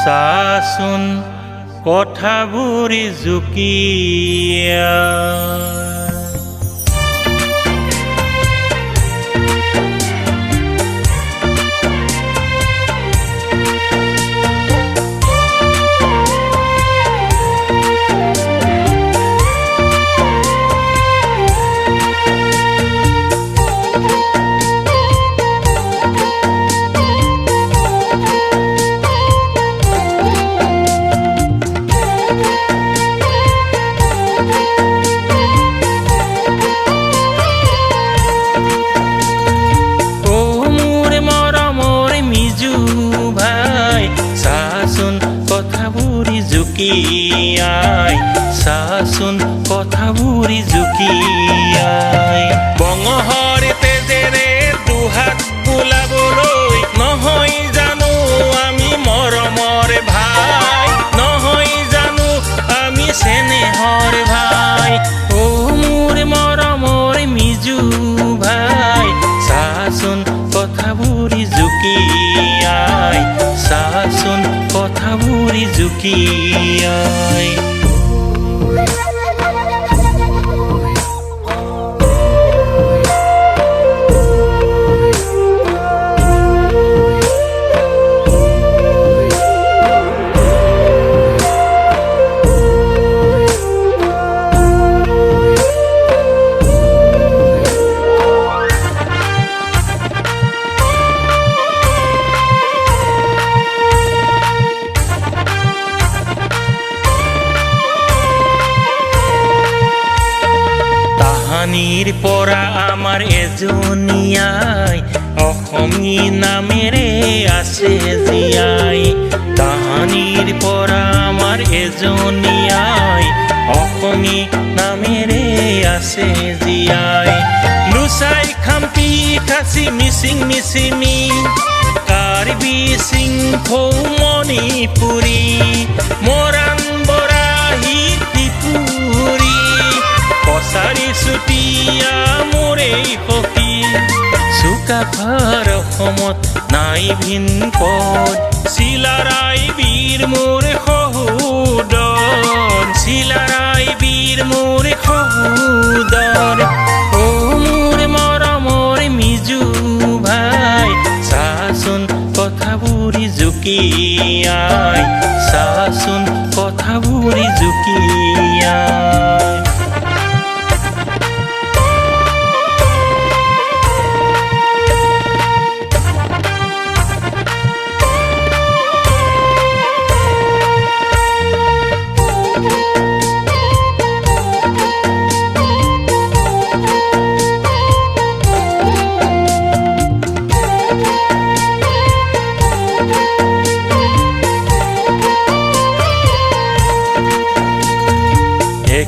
চাচোন কথাবোৰ জুকিয়া জুকিয়াই চাচোন কথাবোৰ জুকিয়াই বঙহৰ তেজেৰে দুহাত বোলাবলৈ নহয় জানো আমি মৰমৰ ভাই নহয় জানো আমি চেনেহৰ ভাই ও মোৰ মৰমৰ মিজু ভাই চাচোন কথাবোৰ জুকিয়াই চাচোন কথাবোৰ জুকিয়াই তাহানিৰ পৰা আমাৰ এজনীয়াই অসমী নামেৰে আছে জীয়াই তাহানিৰ পৰা আমাৰ এজনীয়াই অসমী নামেৰে আছে জীয়াই লুচাই খাম্পি খাচি মিচিং মিচিমি কাৰ্বি সিংহ মণিপুৰী মৰাণ বৰাহী ত্ৰিপুৰী কছাৰী চুতীয়া মোৰে সখী চুকাফাৰ অসমত নাই ভিন পদ চিলাৰাই বীৰ মোৰ সহোদৰ চিলাৰাই বীৰ মোৰ সহোদৰ ও মোৰ মৰমৰ মিজু ভাই চাচোন কথাবোৰ জুকিয়াই চাচোন কথাবোৰ জুকিয়াই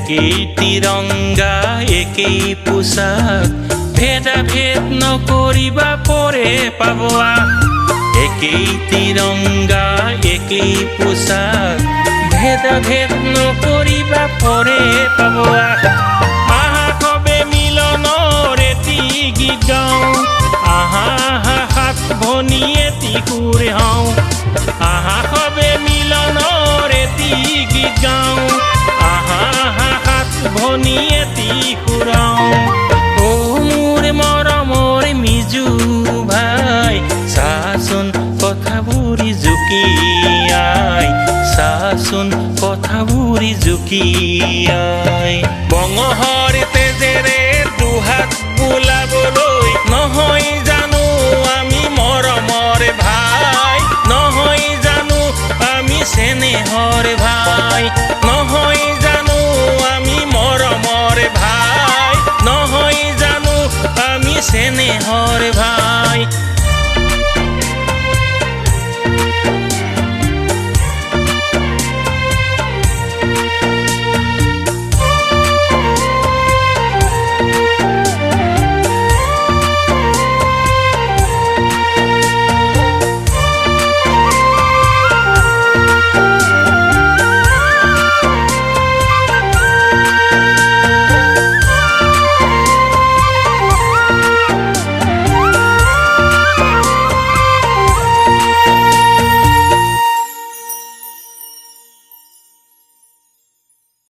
একেই তিৰংগা একেই পোছাক ভেদা ভেদ নকৰিবা পৰে পাবোৱা একেই তিৰংগা একেই পোছাক ভেদা ভেদ নকৰিবা পৰে পাবোৱা আহা কবে মিলনৰ এটি গীত গাওঁ আহা আহা হাত ভনী এটি সুৰ হওঁ আহা কবে মিলনৰ এটি গীত গাওঁ ভনী এটি সুৰাওঁ ও মোৰ মৰমৰ মিজু ভাই চাচোন কথাবোৰ জুকিয়াই চাচোন কথাবোৰ জুকিয়াই বঙহৰ তেজেৰে দুহাত বোলাবলৈ নহয় জানো আমি মৰমৰ ভাই নহয় জানো আমি চেনেহৰ ভাই নহয় জানো আমি মৰমৰ ভাই নহয় জানো আমি চেনেহৰ ভাই